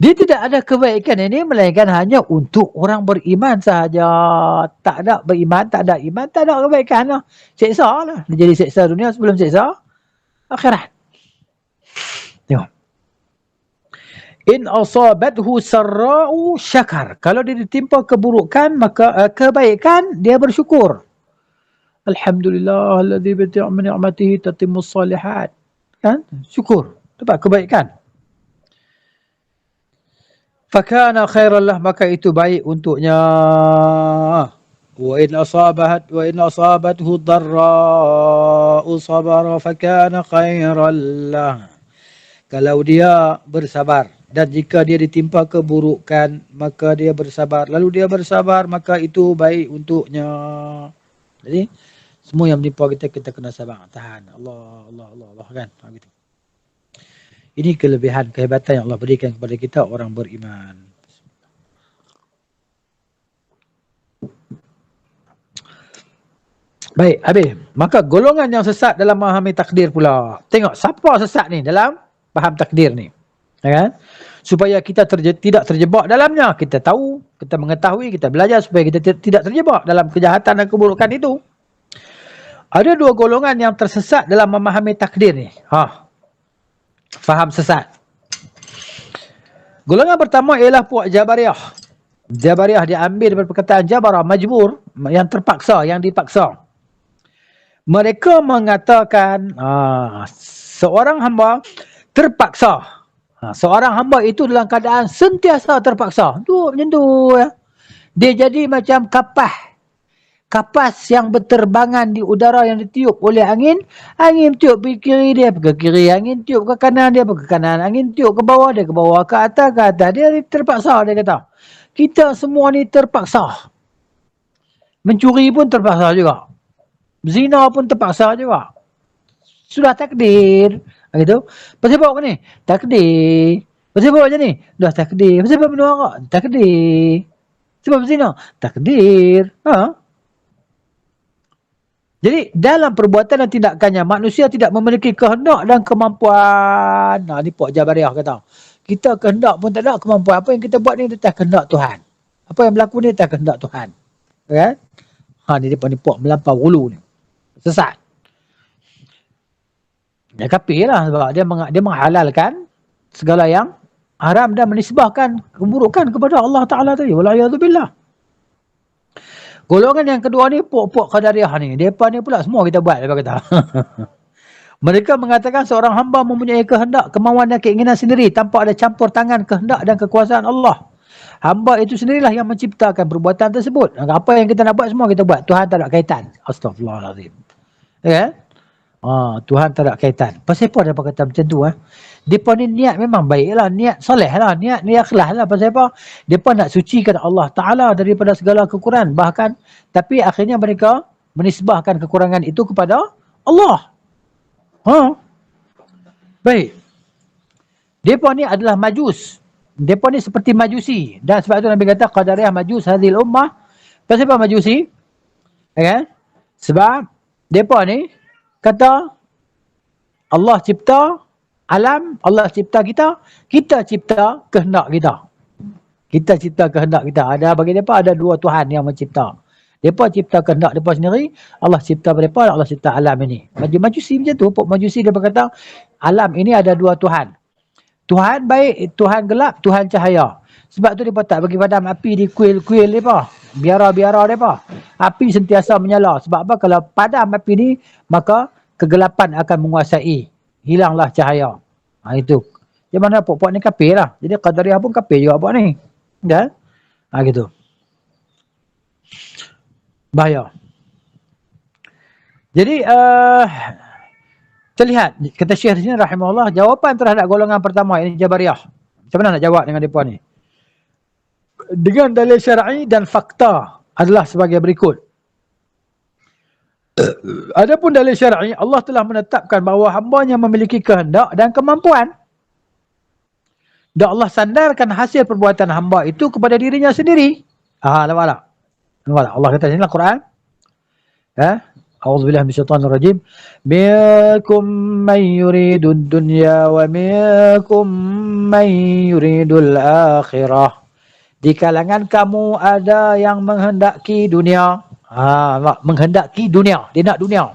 Dia tidak ada kebaikan ini melainkan hanya untuk orang beriman sahaja. Tak ada beriman, tak ada iman, tak ada kebaikan lah. Seksa lah. Dia jadi seksa dunia sebelum seksa akhirat. Tengok. In asabathu sarra'u syakar. Kalau dia ditimpa keburukan, maka kebaikan, dia bersyukur. Alhamdulillah alladzi bi ni'matihi tatimmus salihat. Kan? Syukur. Dapat kebaikan. Fakana khairan lah, maka itu baik untuknya. Wa in asabathu dharra'u sabara fakana khairan lah. Kalau dia bersabar, dan jika dia ditimpa keburukan, maka dia bersabar. Lalu dia bersabar, maka itu baik untuknya. Jadi semua yang menimpa kita, kita kena sabar, tahan. Allah kan. Gitu. Ini kelebihan, kehebatan yang Allah berikan kepada kita orang beriman. Baik, habis. Maka golongan yang sesat dalam memahami takdir pula. Tengok, siapa sesat ni dalam faham takdir ni? Ya kan? Supaya kita tidak terjebak dalamnya. Kita tahu, kita mengetahui, kita belajar supaya kita tidak terjebak dalam kejahatan dan keburukan itu. Ada dua golongan yang tersesat dalam memahami takdir ni. Faham sesat. Golongan pertama ialah puak Jabariyah. Jabariyah diambil daripada perkataan Jabara, majbur, yang terpaksa, yang dipaksa. Mereka mengatakan seorang hamba terpaksa. Seorang hamba itu dalam keadaan sentiasa terpaksa. Tu macam tu ya. Dia jadi macam kapas yang berterbangan di udara yang ditiup oleh angin. Angin tiup ke kiri, dia ke kiri. Angin tiup ke kanan, dia ke kanan. Angin tiup ke bawah, dia ke bawah. Ke atas, ke atas. Dia terpaksa, dia kata. Kita semua ni terpaksa. Mencuri pun terpaksa juga. Zina pun terpaksa juga. Sudah takdir. Gitu. Pasal apa ni? Takdir. Pasal apa macam ni? Dah takdir. Pasal apa minum arak? Takdir. Sebab zina? Takdir. Jadi dalam perbuatan dan tindakannya, manusia tidak memiliki kehendak dan kemampuan. Ni Puak Jabariyah kata. Kita kehendak pun tak ada, kemampuan. Apa yang kita buat ni atas kehendak Tuhan. Apa yang berlaku ni atas kehendak Tuhan. Kan? Ni dia Puak melampau hulu ni. Sesat. Dia kafir lah sebab dia menghalalkan segala yang haram dan menisbahkan keburukan kepada Allah Ta'ala tadi. Walayadzubillah. Golongan yang kedua ni puak-puak Qadariyah ni. Mereka ni pula semua kita buat. Kata. Mereka mengatakan seorang hamba mempunyai kehendak, kemauan dan keinginan sendiri tanpa ada campur tangan kehendak dan kekuasaan Allah. Hamba itu sendirilah yang menciptakan perbuatan tersebut. Apa yang kita nak buat semua kita buat. Tuhan tak ada kaitan. Astaghfirullahaladzim. Ya? Tuhan tak ada kaitan. Pasal apa dia kata macam tu? Mereka ni niat memang baik lah. Niat soleh lah. Niat ikhlas lah. Pasal apa? Mereka nak sucikan Allah Ta'ala daripada segala kekurangan. Bahkan, tapi akhirnya mereka menisbahkan kekurangan itu kepada Allah. Baik. Mereka ni adalah majus. Mereka ni seperti majusi. Dan sebab itu Nabi kata, Qadariyah majus hadhil ummah. Pasal apa majusi? Okay? Sebab, mereka ni kata Allah cipta alam, Allah cipta kita, kita cipta kehendak kita. Kita cipta kehendak kita. Ada bagi mereka ada dua Tuhan yang mencipta. Mereka cipta kehendak mereka sendiri, Allah cipta mereka, Allah cipta alam ini. Majusi macam tu, majusi dia berkata alam ini ada dua Tuhan. Tuhan baik, Tuhan gelap, Tuhan cahaya. Sebab tu mereka tak bagi padam api di kuil-kuil mereka. Biara-biara mereka. Api sentiasa menyala. Sebab apa? Kalau padam api ni, maka kegelapan akan menguasai. Hilanglah cahaya. Itu. Di mana puak-puak ni kafir lah. Jadi Qadariyah pun kafir juga puak ni. Kan? Gitu. Bahaya. Jadi, terlihat. Kata Syekh di sini, rahimahullah, jawapan terhadap golongan pertama, ini Jabariyah. Macam mana nak jawab dengan mereka ni? Dengan dalil syar'i dan fakta adalah sebagai berikut. Adapun dalil syar'i, Allah telah menetapkan bahawa hamba-Nya memiliki kehendak dan kemampuan. Dan Allah sandarkan hasil perbuatan hamba itu kepada dirinya sendiri. Nampak tak? Nampak tak? Allah kata sini dalam Quran. A'udzubillahi minasyaitonir rajim. Minkum man yuridud dunya wa minkum man yuridul akhirah. Di kalangan kamu ada yang menghendaki dunia. Menghendaki dunia. Dia nak dunia.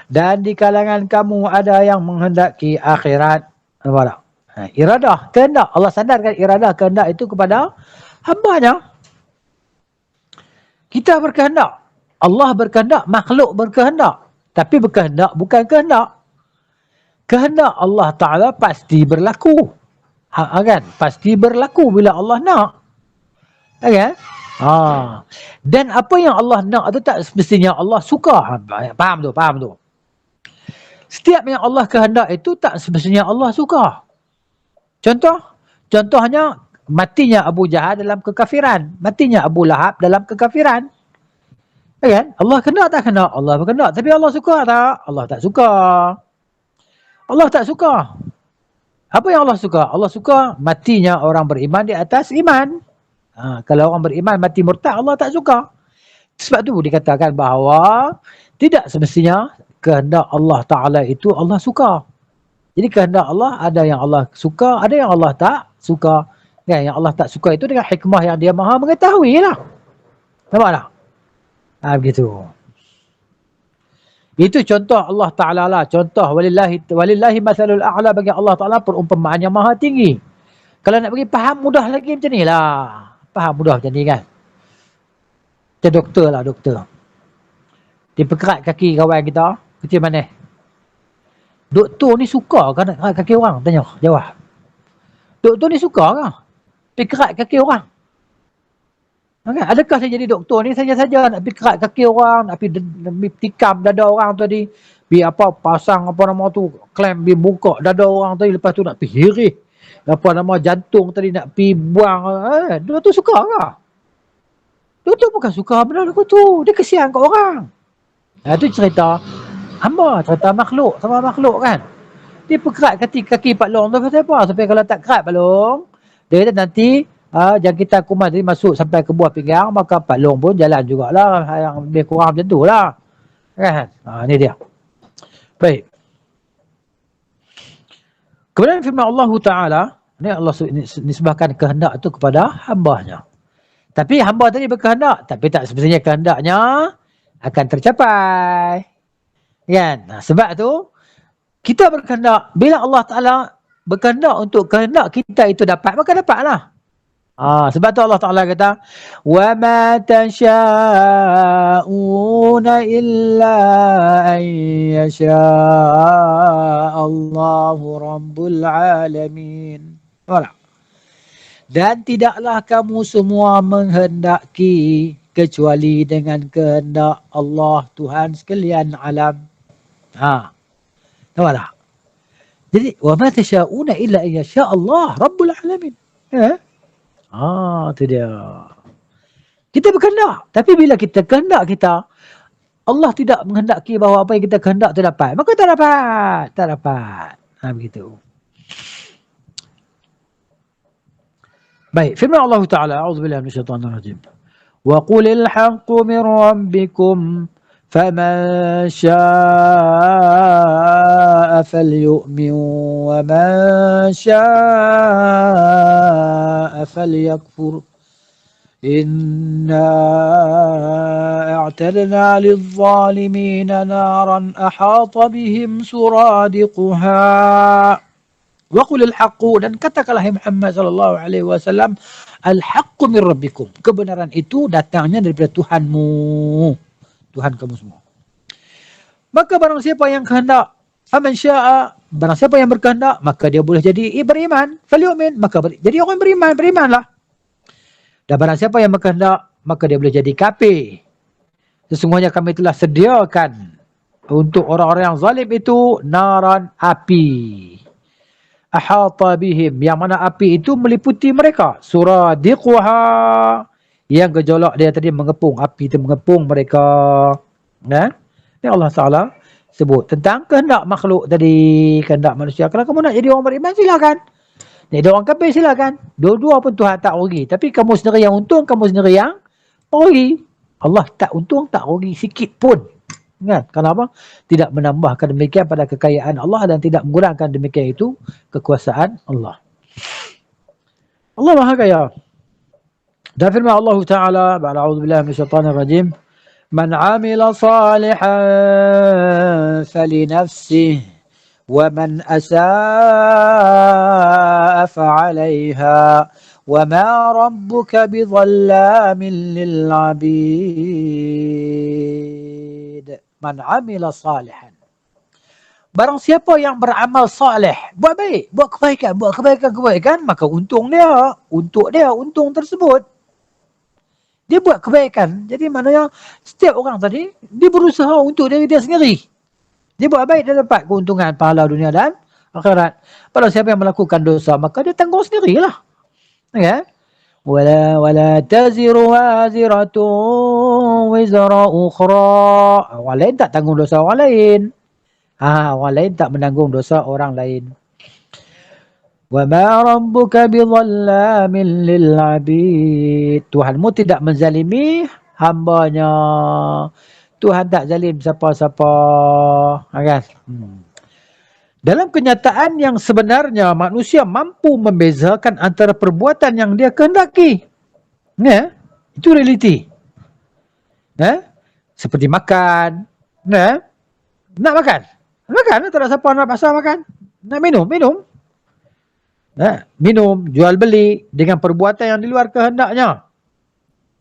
Dan di kalangan kamu ada yang menghendaki akhirat. Nampak tak? Iradah, kehendak. Allah sandarkan iradah, kehendak itu kepada hamba-Nya. Kita berkehendak. Allah berkehendak, makhluk berkehendak. Tapi berkehendak bukan kehendak. Kehendak Allah Ta'ala pasti berlaku. Kan? Pasti berlaku bila Allah nak. Kan? Dan apa yang Allah nak itu tak semestinya Allah suka. Faham tu? Setiap yang Allah kehendak itu tak semestinya Allah suka. Contohnya matinya Abu Jahal dalam kekafiran, matinya Abu Lahab dalam kekafiran. Kan? Allah kehendak tak kehendak? Allah berkehendak. Tapi Allah suka tak? Allah tak suka. Allah tak suka. Apa yang Allah suka? Allah suka matinya orang beriman di atas iman. Kalau orang beriman mati murtad, Allah tak suka. Sebab tu dikatakan bahawa tidak semestinya kehendak Allah Ta'ala itu Allah suka. Jadi kehendak Allah ada yang Allah suka, ada yang Allah tak suka. Yang Allah tak suka itu dengan hikmah yang Dia Maha mengetahui lah. Nampak tak? Begitu. Itu contoh Allah Ta'ala lah. Contoh walillahi masalul a'la, bagi Allah Ta'ala perumpamaan yang maha tinggi. Kalau nak bagi faham mudah lagi macam ni lah. Faham mudah macam ni kan. Macam doktor lah, doktor. Dia pekerat kaki kawan kita, kecil manis. Doktor ni suka ke nak kerat kaki orang? Tanya, jawab. Doktor ni suka ke pergi kerat kaki orang? Adakah saya jadi doktor ni saja-saja nak pergi kerat kaki orang, nak pergi tikam dada orang tadi, pergi pasang nama tu, klem, pergi buka dada orang tadi, lepas tu nak pergi hirih nama jantung tadi, nak pergi buang. Doktor suka ke? Doktor bukan suka benda tu. Dia kesian kat orang. Itu cerita hamba, cerita makhluk sama makhluk kan. Dia perkerat kaki Pak Long tu pasal apa? Sampai kalau tak kerat Pak Long, dia kata nanti jangkitan kuman tadi masuk sampai ke buah pinggang, maka Pak Long pun jalan jugalah. Yang lebih kurang macam tu lah. Kan? Ni dia. Baik. Kemudian firman Allah Ta'ala, ni Allah nisbahkan kehendak tu kepada hamba-Nya. Tapi hamba tadi berkehendak, tapi tak semestinya kehendaknya akan tercapai. Kan? Sebab tu kita berkehendak. Bila Allah Ta'ala berkehendak untuk kehendak kita itu dapat, maka dapatlah. Sebab tu Allah Ta'ala kata, وَمَا تَشَاءُونَ إِلَّا أَن يَشَاءَ اللَّهُ رَبُّ الْعَالَمِينَ. Dan tidaklah kamu semua menghendaki kecuali dengan kehendak Allah, Tuhan sekalian alam. Tahu tak? Jadi وَمَا تَشَاءُونَ إِلَّا أَن يَشَاءَ اللَّهُ رَبُّ الْعَالَمِينَ. Itu dia. Kita berkehendak. Tapi bila kita kehendak kita, Allah tidak menghendaki bahawa apa yang kita kehendak tu dapat, maka tak dapat. Tak dapat. Begitu. Baik. Firman Allah Ta'ala, a'udzubillahi minasyaitonir rajim. Wa qulil haqqu min rabbikum faman syaa'a falyu'min wa man syaa'a falyakfur. Inna a'tadna lidh-dhalimina naran ahata bihim suradiquha. Wa qulil haqqu, dan katakanlah Muhammad sallallahu alaihi wasallam, al-haqqu min rabbikum, kebenaran itu datangnya daripada Tuhanmu, Tuhan kamu semua. Maka barang siapa yang kehendak, faman syaa, barang siapa yang berkehendak, maka dia boleh jadi beriman, falyu'min, maka jadi orang beriman, berimanlah. Dan barang siapa yang berkehendak, maka dia boleh jadi kafir. Sesungguhnya kami telah sediakan untuk orang-orang yang zalim itu naran, api. Ahata bihim, yang mana api itu meliputi mereka. Suradiquha, yang gejolak dia tadi mengepung, api itu mengepung mereka. Yang Allah Ta'ala sebut tentang kehendak makhluk tadi, kehendak manusia. Kalau kamu nak jadi orang beriman, silakan. Nak jadi orang kafir, silakan. Dua-dua pun Tuhan tak rugi. Tapi kamu sendiri yang untung, kamu sendiri yang rugi. Allah tak untung, tak rugi sikit pun. Kan? Kenapa? Tidak menambahkan demikian pada kekayaan Allah dan tidak menggunakan demikian itu kekuasaan Allah. Allah Maha Kaya. Dan firman Allah Ta'ala, A'udzubillahi minasyaitonir rajim, Man 'amila salihan falinafsihi wa man asaa fa'alaiha wa ma rabbuka bidhallamin lil 'abid. Man 'amila salihan. Barang siapa yang beramal saleh, buat baik, buat kebaikan, maka untung dia, untung tersebut. Dia buat kebaikan. Jadi maknanya setiap orang tadi, dia berusaha untuk diri dia sendiri. Dia buat baik, dia dapat keuntungan pahala dunia dan akhirat. Kalau siapa yang melakukan dosa, maka dia tanggung sendirilah. Ya? Wala taziru waziratun wizra ukhra. Orang lain tak tanggung dosa orang lain. Orang lain tak menanggung dosa orang lain. Wa ma rabbuka bidhallamin lil 'abid. Tuhanmu tidak menzalimi hambanya. Tuhan tak zalim siapa-siapa. Kan? Dalam kenyataan yang sebenarnya manusia mampu membezakan antara perbuatan yang dia kehendaki. Ya? Itu realiti. Ya? Seperti makan. Ya? Nak makan. Makan, tak ada siapa nak paksa makan. Nak minum. Minum, jual beli dengan perbuatan yang di luar kehendaknya.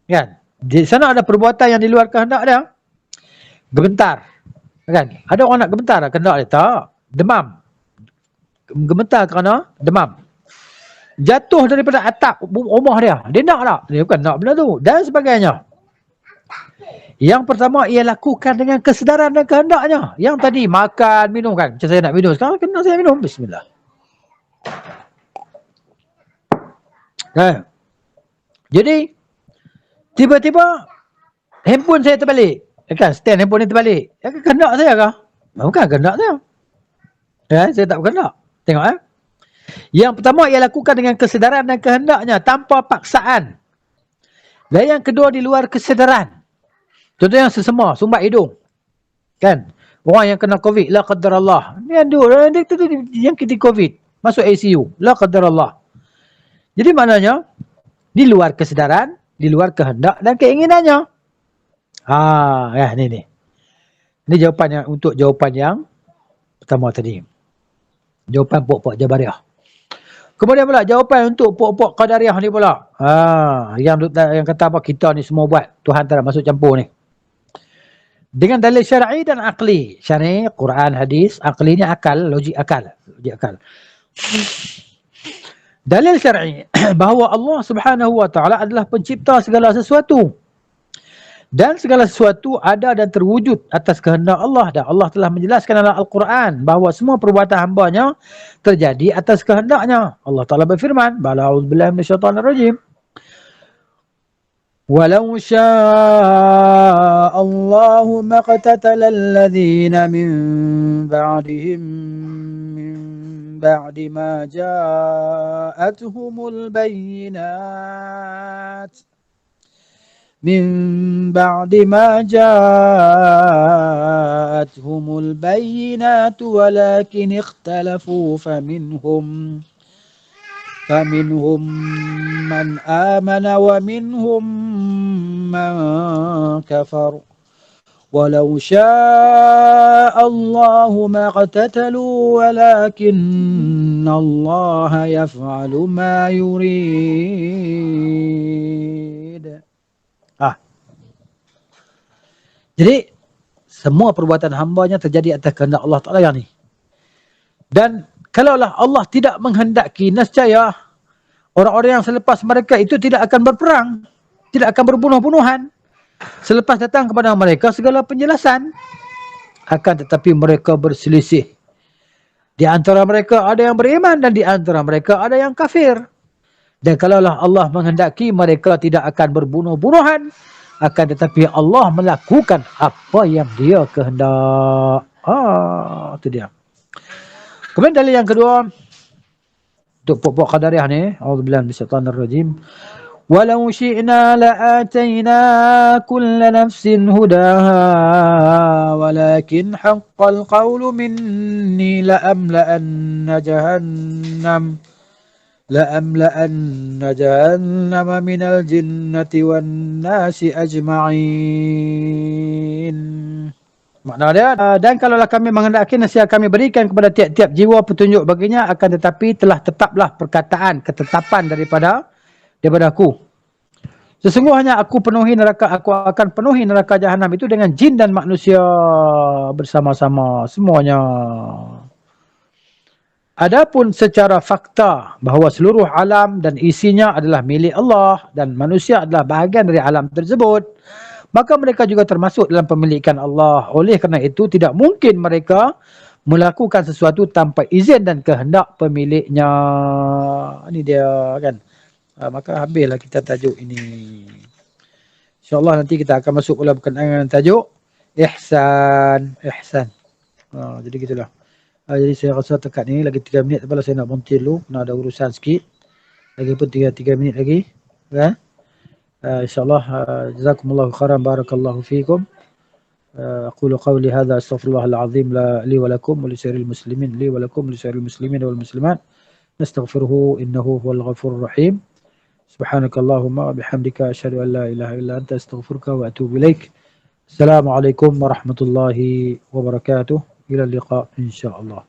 Kan? Di sana ada perbuatan yang di luar kehendak dia. Gemetar. Kan? Ada orang nak gemetar kehendak dia? Tak. Demam. Gemetar kerana demam. Jatuh daripada atap rumah dia. Dia nak tak? Dia bukan nak benda tu. Dan sebagainya. Yang pertama ia lakukan dengan kesedaran dan kehendaknya. Yang tadi makan, minum kan. Macam saya nak minum. Sekarang kena saya minum. Bismillah. Jadi tiba-tiba handphone saya terbalik. Kan stand handphone ni terbalik. Kehendak saya kah? Bukan kehendak saya. Saya tak berkehendak. Tengok Yang pertama ia lakukan dengan kesedaran dan kehendaknya tanpa paksaan. Dan yang kedua di luar kesedaran. Contoh yang sesama, sumbat hidung. Kan? Orang yang kena COVID, la qadarallah. Ni ada yang kita COVID, masuk ICU, la qadarallah. Jadi maknanya, di luar kesedaran, di luar kehendak dan keinginannya. Ni. Ini jawapan untuk jawapan yang pertama tadi. Jawapan pokok Jabariyah. Kemudian pula jawapan untuk pokok Qadariyah ni pula. Yang kata apa, kita ni semua buat. Tuhan tak ada masuk campur ni. Dengan dalil syar'i dan akli. Syar'i, Quran, hadis. Akli ni akal, logik akal. Dalil syar'i bahawa Allah Subhanahu wa taala adalah pencipta segala sesuatu. Dan segala sesuatu ada dan terwujud atas kehendak Allah. Dan Allah telah menjelaskan dalam Al-Quran bahawa semua perbuatan hambanya terjadi atas kehendaknya. Allah Ta'ala berfirman, A'udzubillahi minasyaitonir rajim. Walau syaa Allahu maqtatala alladhina min ba'dihim بعد ما جاءتهم البينات من بعد ما جاءتهم البينات ولكن اختلفوا فمنهم من آمن ومنهم من كفر ولو شاء الله ما اقتتلوا ولكن الله يفعل ما يريد. Jadi semua perbuatan hambanya terjadi atas kehendak Allah Ta'ala yang ni. Dan kalaulah Allah tidak menghendaki, nescaya orang-orang yang selepas mereka itu tidak akan berperang, tidak akan berbunuh-bunuhan. Selepas datang kepada mereka segala penjelasan, akan tetapi mereka berselisih. Di antara mereka ada yang beriman dan di antara mereka ada yang kafir. Dan kalaulah Allah menghendaki, mereka tidak akan berbunuh-bunuhan, akan tetapi Allah melakukan apa yang dia kehendak. Itu dia. Kemudian dalil yang kedua untuk pokok qadariyah ni, auzubillahi minasyaitanir rajim. Walau syi'na la'atayna kulla nafsin hudaha walakin haqqal qawlu minni la'amla'anna jahannama minal jinnati wan nasi ajma'in. Makna dia, dan kalaulah kami menghendaki nasihat kami berikan kepada tiap-tiap jiwa petunjuk baginya, akan tetapi telah tetaplah perkataan ketetapan daripada aku. Sesungguhnya aku akan penuhi neraka jahanam itu dengan jin dan manusia bersama-sama semuanya. Adapun secara fakta bahawa seluruh alam dan isinya adalah milik Allah dan manusia adalah bahagian dari alam tersebut, maka mereka juga termasuk dalam pemilikan Allah. Oleh kerana itu tidak mungkin mereka melakukan sesuatu tanpa izin dan kehendak pemiliknya. Ini dia kan. Maka habislah kita tajuk ini. InsyaAllah nanti kita akan masuk pula berkenaan tajuk ihsan. Jadi gitulah. Jadi saya rasa tekat ni lagi 3 minit, lepas saya nak berhenti dulu, nak ada urusan sikit. Lagi pun 3 minit lagi. Kan? InsyaAllah jazakumullahu khairan, barakallahu fiikum. أقول قولي هذا أستغفر الله العظيم لي ولكم ولسائر المسلمين لي ولكم ولسائر المسلمين والمسلمات نستغفره إنه هو الغفور الرحيم. سبحانك اللهم وبحمدك أشهد أن لا إله إلا أنت أستغفرك وأتوب إليك. السلام عليكم ورحمة الله وبركاته. إلى اللقاء إن شاء الله.